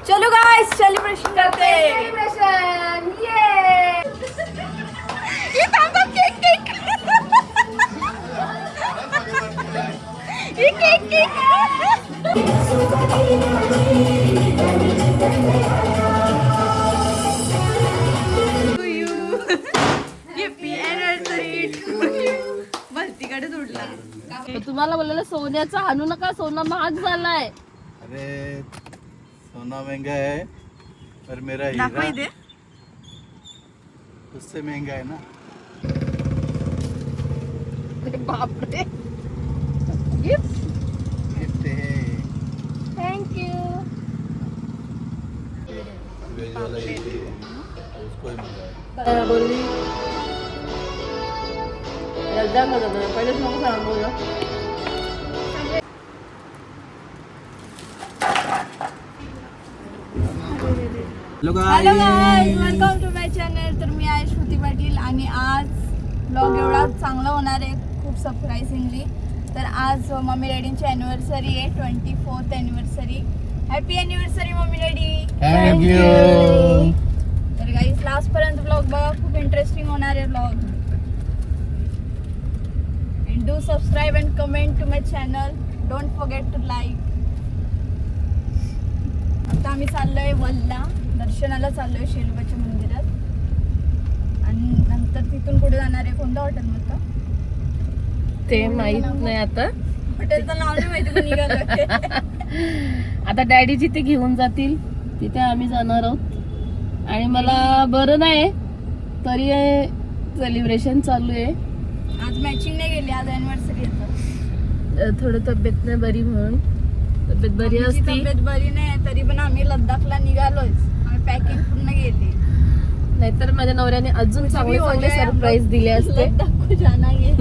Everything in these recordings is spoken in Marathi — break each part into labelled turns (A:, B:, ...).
A: चलो गाइस सेलिब्रेशन करते हैं।
B: सेलिब्रेशन
A: ये थांबा केक केक ये केक केक भलतीकडे जोडला।
B: तुम्हाला बोललेलं सोन्याचा आणू नका, सोना महाग झालाय।
C: अरे सोना महंगा है पर मेरा
A: दाखव
C: हीरा
A: इथे।
C: उससे महंगा है ना।
B: अरे बापरे, गिफ्ट
C: गिफ्ट है
B: थँक्यू।
C: वेज वाला ये भी है, उसको ही मंगाया।
B: बोलली रजा का दादा पहिलेच नको सांगू बोल।
A: Hello guys, welcome to my channel. तर मी आहे श्रुती पाटील आणि आज ब्लॉग एवढा चांगला होणार आहे, खूप सरप्राइझिंगली। तर आज मम्मी डॅडींची अॅनिव्हर्सरी आहे, 24th anniversary. Happy anniversary mummy daddy.
C: Thank you.
A: तर गाइस लास्ट पर्यंत ब्लॉग बघा, खूप इंटरेस्टिंग होणार आहे blog. And do subscribe and comment to my channel, don't forget to like. आता आम्ही चाललोय वल्ला, दर्शनाला चाललोय शेलूबाच्या मंदिरात आणि नंतर तिथून कुठे जाणार आहे, कोणतं हॉटेल म्हणतं
B: ते माहित नाही आता,
A: हॉटेलचं नाव नाही माहिती पण निघालोय।
B: आता डॅडी जिथे घेऊन जातील तिथे आम्ही जाणार आहोत। आणि मला बरं नाही तरी सेलिब्रेशन चालू आहे।
A: आज मॅचिंग नाही गेली, आज अॅनिव्हर्सरी येतं।
B: थोडं तब्येत नाही बरी म्हणून, तब्येत बरी
A: आमची
B: असती
A: तब्येत बरी नाही तरी पण आम्ही लद्दाखला निघालोय। आम्ही पॅकिंग पूर्ण केली,
B: नाहीतर माझ्या नवऱ्याने अजून चांगले चांगले सरप्राईज दिले असते।
A: लद्दाख को जाना है।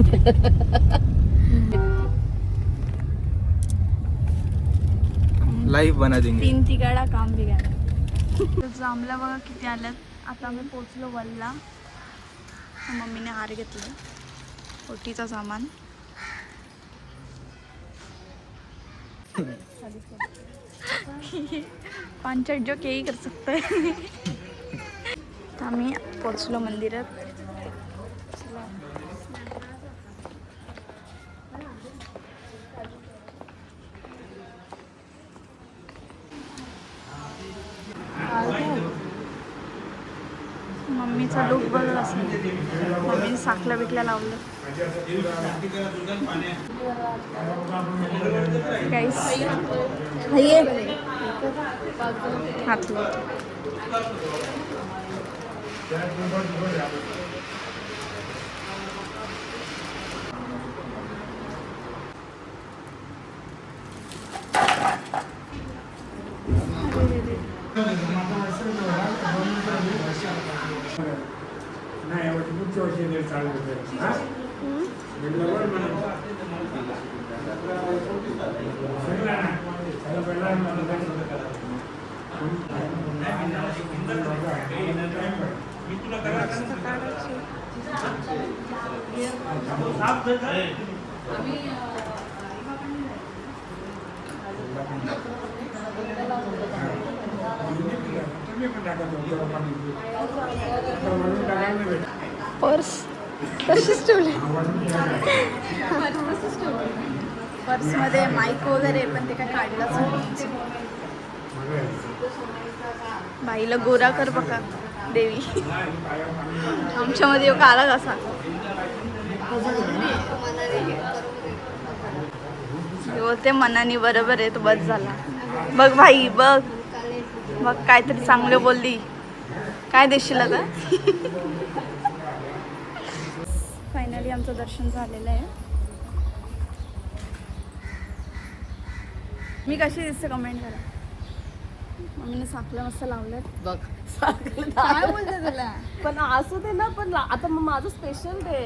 C: लाइव बना देंगे।
A: 3 तिगाडा काम बिघाडा। जांभला बघा किती आल्यात। आता आम्ही पोचलो वल्ला। मम्मीने हार घेतलं, ओटीचा सामान। पांचट जो केही कर सकता है। तर आम्ही पोचलो मंदिरात। मम्मीचा लुक बघ असं, मम्मीने साखल्या बिकल्या लावलं। गाइस ये हात लो।
D: नाही पुढच्या वर्षी चालू
A: पर्स तशीच ठेवली। पर्समध्ये माईक वगैरे पण ते काय काढलंच नाही। बाईला गोरा कर बघा देवी, आमच्यामध्ये एक आला कसा। बोलते मनाने बरोबर आहे, तो बस झाला। बघ भाई बघ बघ, काहीतरी चांगलं बोलली, काय देशील आता। फायनली आमचं दर्शन झालेलं आहे। मी कशी दिसते कमेंट करा। मम्मीने साखला मस्त लावलं
B: बघ।
A: काय बोलते तुला,
B: पण असू दे ना, पण आता मग माझं स्पेशल डे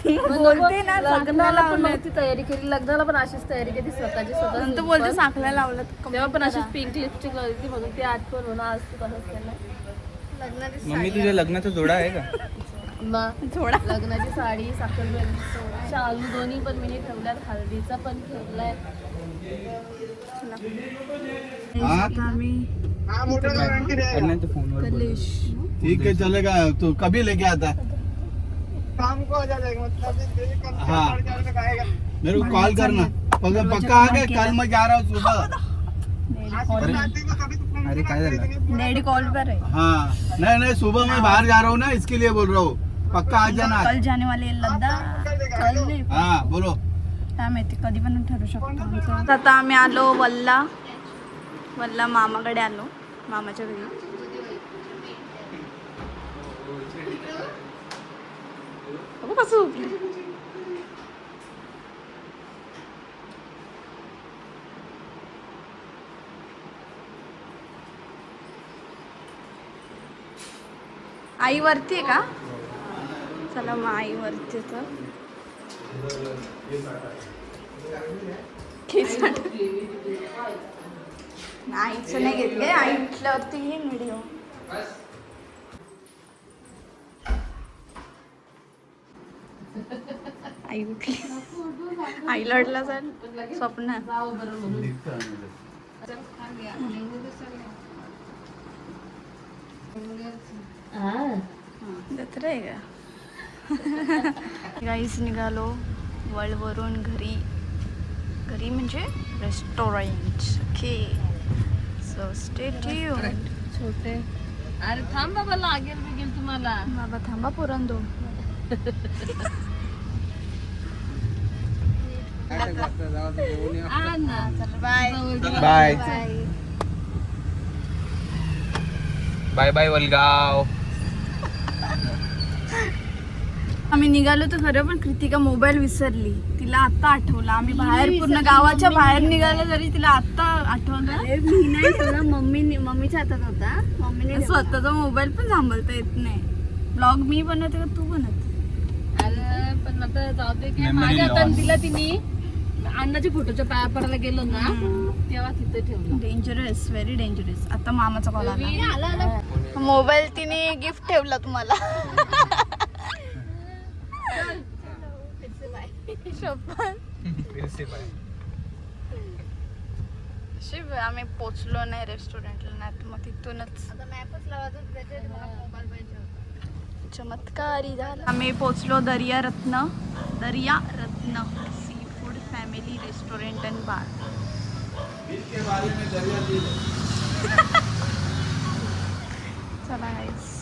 A: बोलते ना
B: लग्नाला पण नव्हती तयारी केली, लग्नाला पण अशीच तयारी केली स्वतःची
A: नंतर बोलते साखला लावलं।
B: तेव्हा पण अशीच पिंक लिपस्टिक लावली होती म्हणून ती आठवण म्हणून आज तू तसंच केलं।
C: मम्मी तुझ्या लग्नाचा जोडा आहे का?
B: मग
A: थोडा
B: लग्नाची साडी, साखरपुड्याची शालू दोन्ही पण मी ठेवल्यात, हळदीचा पण ठेवलाय।
A: आता आम्ही कलेश
C: ठीक है चलेगा, तो कभी लेके आता?
E: शाम को आ जाएगा, मतलब
C: हाँ मेरे को कॉल करना, पक्का आ गए, कल मैं जा रहा हूँ सुबह। अरे काय झालं?
A: डैडी कॉल पर है।
C: हाँ नहीं सुबह मैं बाहर जा रहा हूँ ना, इसके लिए बोल रहा हूँ, पक्का आ जाना।
A: कल जाने वाले लद्दाख, कल नाही,
C: हाँ बोलो.
A: काय माहिती कधी पण ठरू शकतो आमचं. आता आम्ही आलो वल्ला मामाकडे आलो, मामाच्या घरी. अगं कसं झोपली? आई वरती आहे का? चला मग आई वरती तर आईचं नाही घेतले, आई उठल्यावरती घेईन व्हिडिओ. आई उठली, आई लढला जाईल स्वप्न. जत्रा आहे का? गाईस निघालो वळवरून घरी म्हणजे restaurant. Okay so stay tuned.
B: छोटे अरे थांब बाबा, लागेल बिगेल तुम्हाला.
A: बाबा थांबा पुरंदो. Bye
F: bye
A: bye.
F: Bye bye Walgaon.
A: आम्ही निघालो तर खरं, पण कृतिका मोबाईल विसरली. तिला आता आठवलं. आम्ही बाहेर पूर्ण गावाच्या बाहेर निघालो तरी तिला आता आठवलं.
G: मी नाही ठेवला, मम्मीच्या हातात होता. मम्मीने
A: स्वतःचा मोबाईल पण सांभाळता येत नाही. ब्लॉग मी बनवते का तू बनवते?
B: अरे पण आता जाऊ दे की,
C: Memory
B: माझ्या हातात
C: loss.
B: दिला तिने. अण्णाच्या फोटोच्या पाया पडायला गेलो ना, तेव्हा तिथे ठेवलं.
A: Dangerous, very dangerous. आता मामाचा कॉल आला. मोबाईल तिने गिफ्ट ठेवला तुम्हाला. शिव आम्ही पोचलो नाही रेस्टॉरंटला, नाही तर मग तिथूनच चमत्कारी झाला. आम्ही पोचलो Darya Ratna seafood family restaurant and bar.
C: इसके बारे में दरिया दिल है.
A: चला गाईस.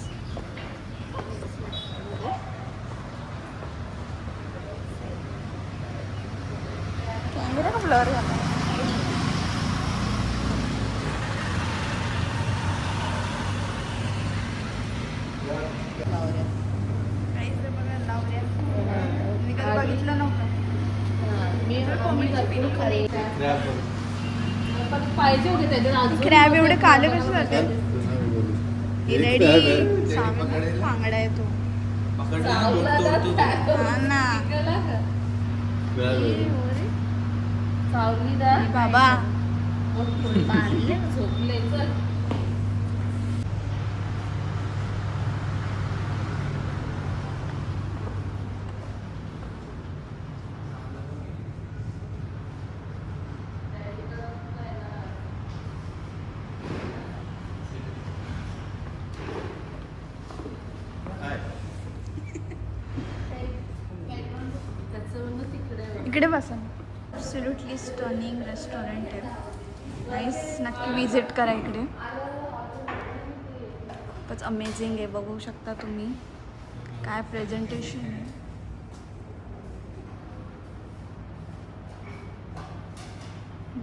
A: कॅमेरा का ब्लर झाला? बघितलं नव्हतं.
B: पाहिजे होते त्याच्यात अजून.
A: क्रॅब एवढे काले कसे जाते? बांगडा आहे तो. हा ना
B: सावली दा
A: बाबा.
B: झोपले. चल
A: इकडे बसा. ॲब्सोल्युटली स्टनिंग रेस्टॉरंट आहे. नाईस, नक्की विजिट करा इकडे. खूपच अमेझिंग आहे, बघू शकता तुम्ही काय प्रेझेंटेशन आहे.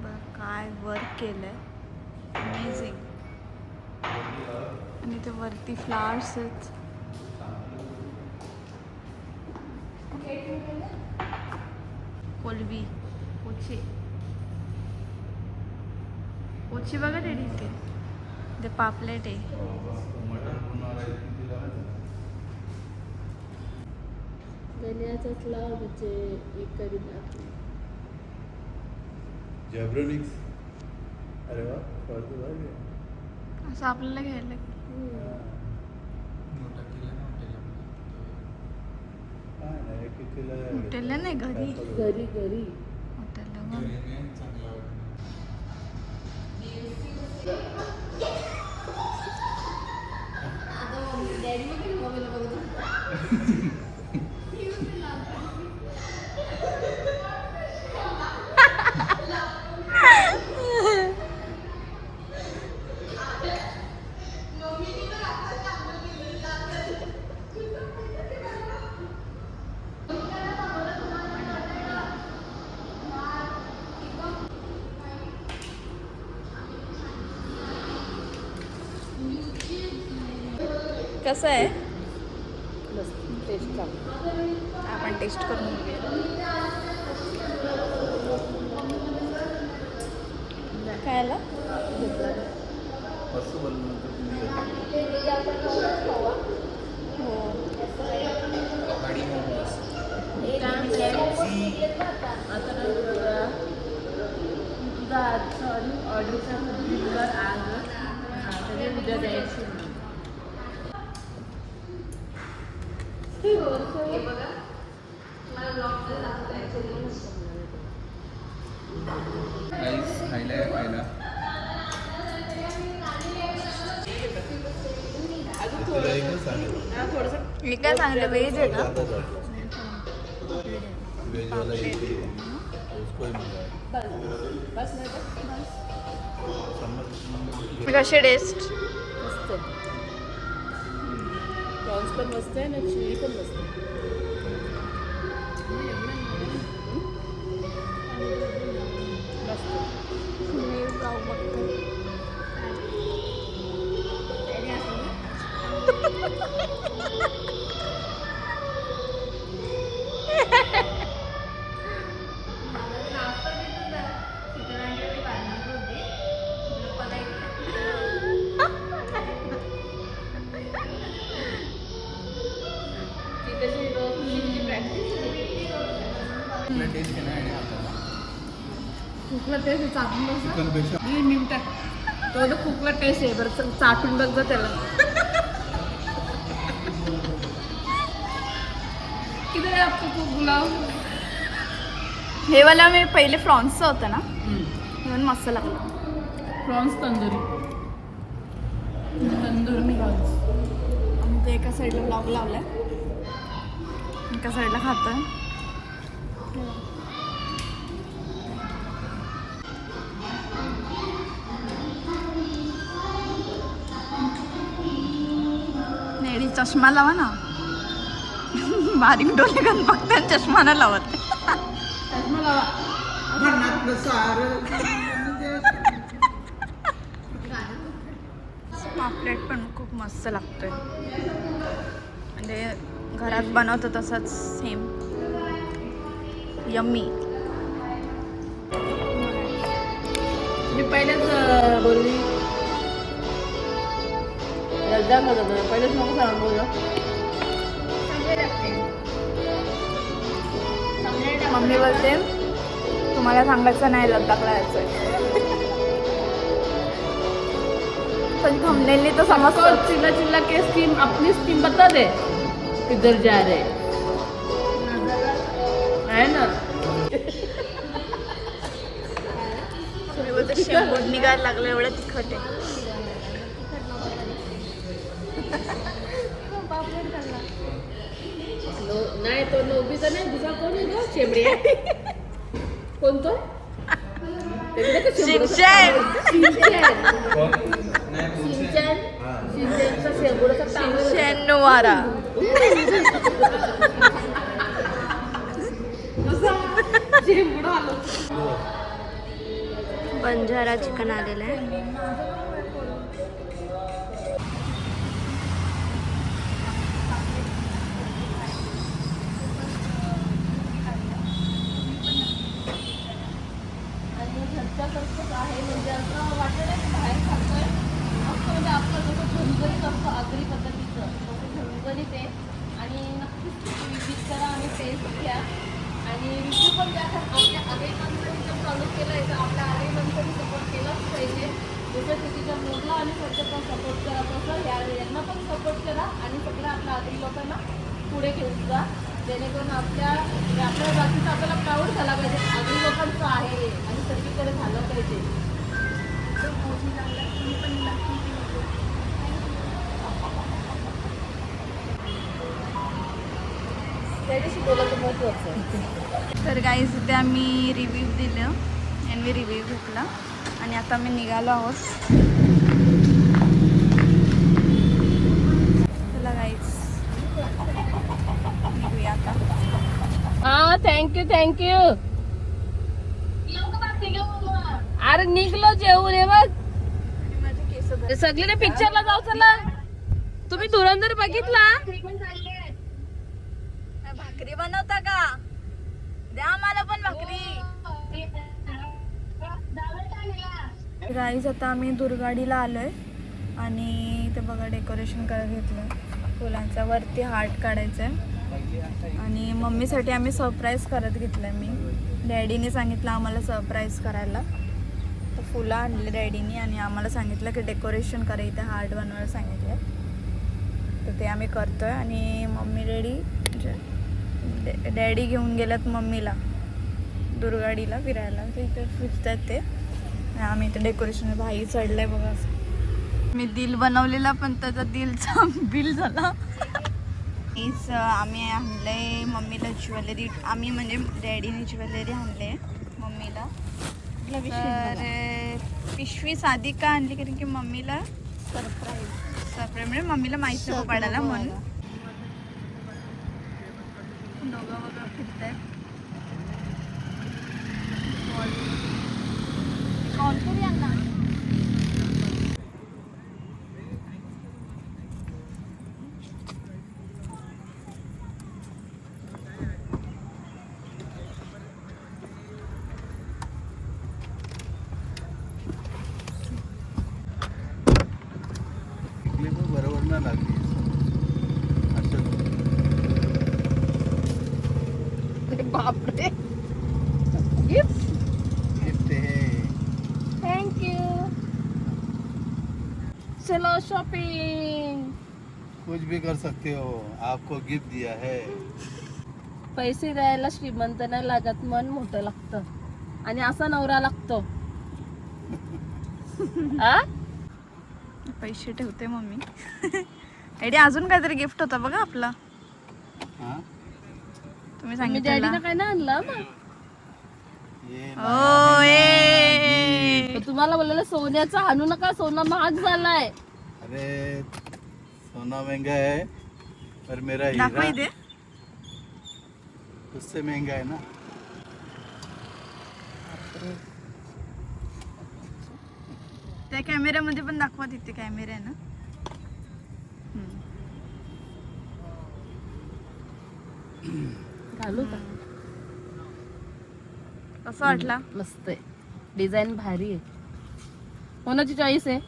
A: बघ काय वर्क केलं आहे, अमेझिंग. आणि ते वरती फ्लावर्स आहेत. कोलबी पोची बघा रेडी इथे. ते पापलेट आहे.
B: गण्याचाच लाव म्हणजे एक करीत
C: जेब्रोनिक्स. अरे वा, फालतू झाले.
A: असं आपल्याला घ्यायला हॉटेलला नाही, घरी
B: घरी
A: हॉटेलला. कसं आहे
B: टेस्ट
A: आपण टेस्ट करून बघूया. काय आलं? हो.
B: तुझा आजचा ऑर्डरचा आज उद्या द्यायची.
F: खायला आहे खायला.
A: मी काय सांगितलं व्हेज आहे का? कशी टेस्ट?
B: मस्त आहे. प्रॉन्स पण मस्त आहे ना, चिली पण मस्त आहे.
G: कुकला टेस्ट चाटून बघ.
C: चिकनपेक्षा
G: तो तर कुकला टेस्ट आहे बरं, चाटून बघ जा त्याला. किती आहे आपलं कुकला?
A: हे वाला मी पहिले फ्रॉन्सचं होतं ना, म्हणून मस्त लागलं.
B: Prawns tandoori prawns.
A: आम्ही ते एका साईडला ब्लॉग लावलाय, एका साईडला खातोय. नेडी चष्मा लावा ना. बारीक डोळे घालून फक्त चष्मा नाही लावत.
B: चष्मा लावा.
A: पापलेट पण खूप मस्त लागतोय, म्हणजे घरात बनवतो तसंच सेम. यम्मी.
B: मी पहिलेच बोलली लज्जा करत होते, पहिलेच नको सांग बोललं.
A: मम्मी बोलते तुम्हाला सांगायचं नाही लद्दाखला यायचंय, पण थंबनेलनी तो समजतं.
B: चिल्ला चिल्ला के स्कीम अपनी स्कीम बता दे किधर जा रहे है ना.
A: तुम्ही बोलते शेंबूड निघायला लागलं, एवढं तिखट आहे.
B: नाही तो नोबीचा नाही, दुसरा कोण आहे तो शेंबड्या. कोण तो?
A: शिक्षण
B: शिंदेचा शेंबुडाचा टांगला.
A: शेणवारा.
G: बंजारा चिकन आलेलं आहे.
B: आणि घरच्यासारखंच आहे, म्हणजे असं वाटलं नाही की बाहेर खातोय. असं म्हणजे आपलं जसं झणझणीत असतं आगरी पद्धतीचं तसं झणझणीत आहे. आणि नक्कीच विजिट करा आणि टेस्ट घ्या आणि रिव्ह्यू पण द्या. कारण आपल्या आगरी माणसाने जर चालू केलं आहे तर आपल्या आगरी माणसाने सपोर्ट केलाच पाहिजे. जसं तिच्या मुलगा आणि स्वतः पण सपोर्ट करा तसं यांना पण सपोर्ट करा आणि सगळ्या आपल्या आगरी लोकांना पुढे घेऊन जा, जेणेकरून आपल्या बाकीचं आपल्याला प्राऊड झाला पाहिजे. आगरी लोकांचं आहे आणि सगळीकडे झालं पाहिजे. त्याच्याशी बोलायचं महत्त्वाचं आहे.
A: तर गाईज इथे आम्ही रिव्ह्यू दिलं, यांनी रिव्ह्यू घेतला आणि आता आम्ही निघालो आहोत. चला गाईज निघूया आता.
B: हा थँक्यू थँक्यू. अरे निघलो जेवून हे बघ.
A: माझे केस
B: सगळीने पिक्चरला जाऊ चला. तुम्ही धुरंधर बघितला?
A: भाकरी बनवता का? द्या मला पण भाकरी. गाईज आता आम्ही दुर्गाडीला आलोय आणि ते बघा डेकोरेशन करत घेतलं फुलांचा. वरती हार्ट काढायचं आहे आणि मम्मीसाठी आम्ही सरप्राईज करत घेतलंय. मी डॅडीने सांगितलं आम्हाला सरप्राईज करायला, तर फुलं आणले डॅडीने आणि आम्हाला सांगितलं की डेकोरेशन करा, इथे हार्ट बनवायला सांगितलं. तर ते आम्ही करतोय आणि मम्मी डॅडी घेऊन गेल्यात मम्मीला दुर्गाडीला फिरायला. तर इथे फिरतात ते. आम्ही इथे डेकोरेशन भाई चढलंय बघा असं. मी दिल बनवलेला पण त्याचा दिलचा बिल झाला. आम्ही आणलंय मम्मीला ज्वेलरी. आम्ही म्हणजे डॅडीने ज्वेलरी आणले मम्मीला. तर पिशवी साधी का आणली कारण की मम्मीला सरप्राईज म्हणजे मम्मीला माहित नको पडायला म्हणून. दोघं वगैरे फिरतायत. कोणतरी आणला
C: बरोबर ना लागली असं.
B: बापरे,
C: गिफ्ट है.
B: थँक्यू. चलो शॉपिंग.
C: कुछ भी कर सकते हो, आपको गिफ्ट दिया है.
B: पैसे द्यायला श्रीमंत नाही लागत, मन मोठं लागतं आणि असा नवरा लागतो. आ?
A: पैसे ठेवते मम्मी. एडी अजून काहीतरी गिफ्ट होता बघा आपला.
C: हाँ?
A: तुम्ही
B: तुम्ही
A: सांगितलं
B: डॅडीनं काय नाही आणलं मग?
C: ये
A: ओ ए
B: तर तुम्हाला बोललेलं सोन्याचं आणू नका, सोनं महाग झालाय.
C: अरे सोना महंगा है पर मेरा
A: दाखव
C: हीरा
A: इथे.
C: उससे महंगा है ना.
A: त्या कॅमेऱ्यामध्ये पण दाखवा, तिथे कॅमेरा आहे ना.
B: घालू का?
A: कसं वाटला?
B: मस्त आहे, डिझाईन भारी आहे. कोणाची चॉईस आहे?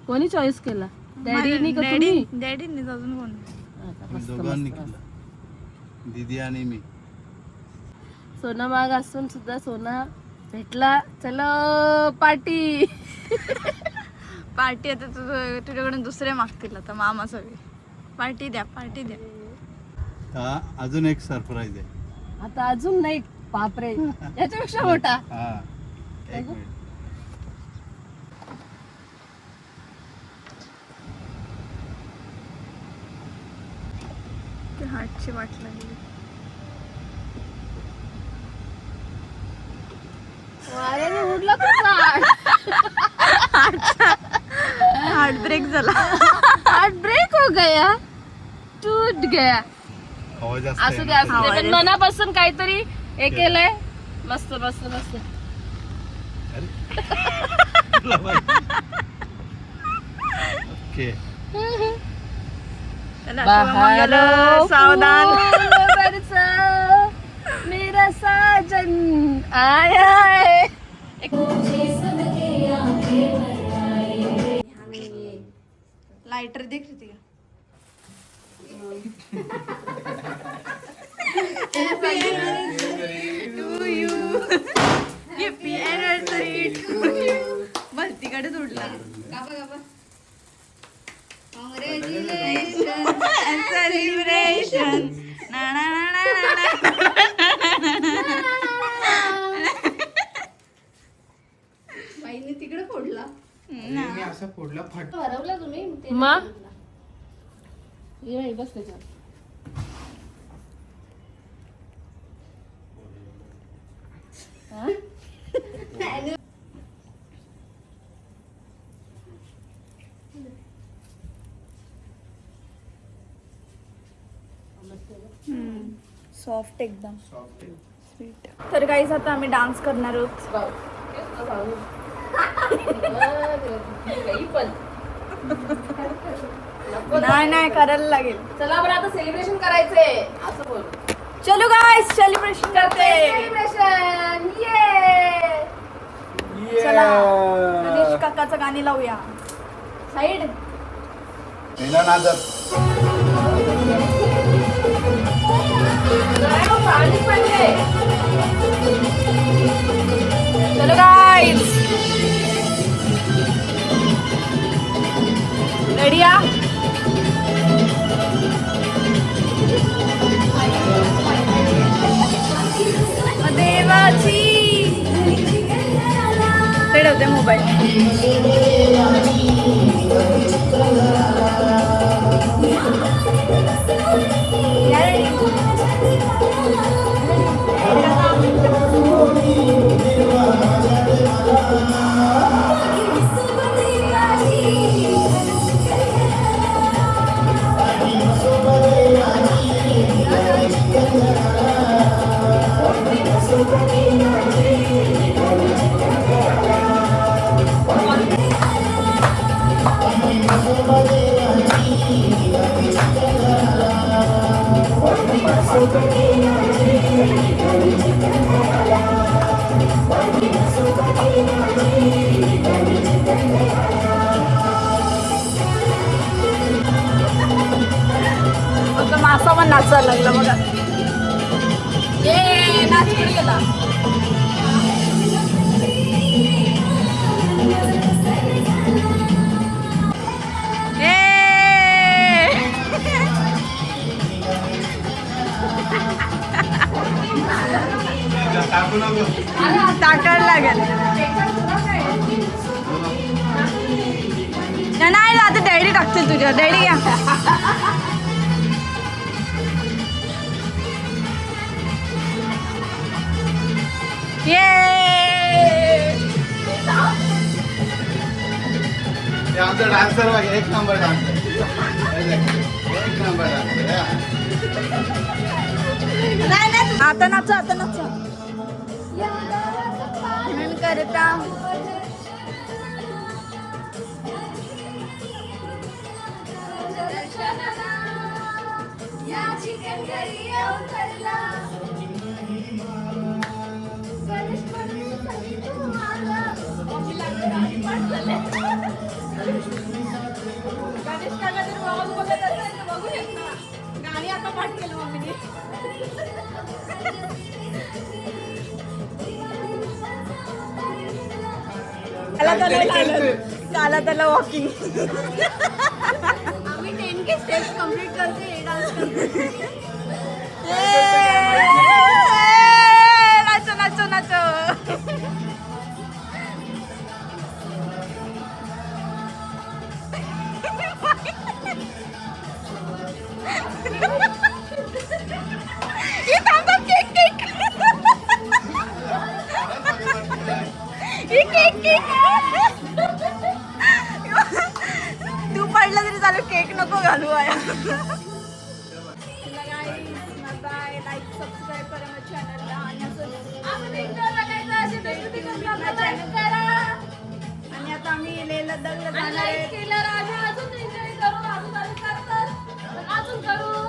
B: कोणी चॉईस केला? डॅडीनी का तुम्ही?
A: डॅडीनीच. अजून कोण?
B: आता
C: मी
B: मस्त
C: दोघांनी
B: मस्त.
C: केलं, दीदी आणि मी.
B: सोना महाग असून सुद्धा सोना भेटला. चलो पार्टी.
A: पार्टी आता तुझ्याकडून दुसरे मागतील आता मामा सगळे. पार्टी द्या, पार्टी द्या.
C: हा, अजून एक सरप्राईज आहे.
B: आता अजून नाही, बापरे, याच्यापेक्षा मोठा.
C: हा, एक मिनिट.
A: ते हार्टची वाट लागली.
B: वाऱ्याने उडला तुझा.
A: हार्ट ब्रेक झाला.
B: हार्ट ब्रेक हो गया, टूट गया.
C: आवाज जास्त
B: असू
C: आहे
B: दे
C: ना.
B: असू दे, पण मनापासून काहीतरी हे केलंय. मस्त मस्त मस्त.
C: ओके.
B: बहारों
A: सावधान.
B: फूल बरसा, मेरा साजन आया है.
A: लाइटर दिख रही थी. Happy anniversary to you. भलतीकडे उडला. Congratulations and celebration. Na na na na na.
G: बाईने तिकडे फोडला.
C: मी असं फोडला फट.
G: हरवला तुम्ही ते
B: मा ये बाई, बस त्याच्यावर.
A: सॉफ्ट एकदम स्वीट. तर गाईज आता आम्ही डान्स करणार आहोत.
B: काही पण नको
A: नाही नाही करायला लागेल.
B: चला बरं आता सेलिब्रेशन करायचंय असं बोल.
A: चलो गाईस सेलिब्रेशन करते.
B: सेलिब्रेशन ये
A: चला गणेश काकाचं गाणी लावूया. साईड
C: पहिला नादर.
B: पाणी पाहिजे.
A: चलो गाईस रेडी या. देवाची ठेवते मोबाईल. मासा पण नाचायला लागला बघा. ये नाच कुठे गेला.
C: टाकू नको.
A: टाकायला लागेल. नाही आता डॅडी टाकतील तुझ्या. डॅडी घ्या.
C: हे आमचा डान्सर बघ, एक नंबर डान्सर. एक नंबर डान्सर.
A: नाही आता नाचा. आता नाचा करता. गणेश काका जर ब्लॉग बघत असेल तर बघू शकता. गाणी आता पाठ केलं मम्मीने. त्याला त्याला वॉकिंग. आम्ही 10K स्टेप्स कम्प्लीट करते. डान्स करते. नाचो नाचो नाचो. तू पडला तरी चालू. केक नको घालू. आया बाय. लाईक सबस्क्राईब करा माझ्या चॅनलला. आणि आणि आता आम्ही लेह लडाखला जाणार आहे.
B: अजून एन्जॉय करू. अजून करू.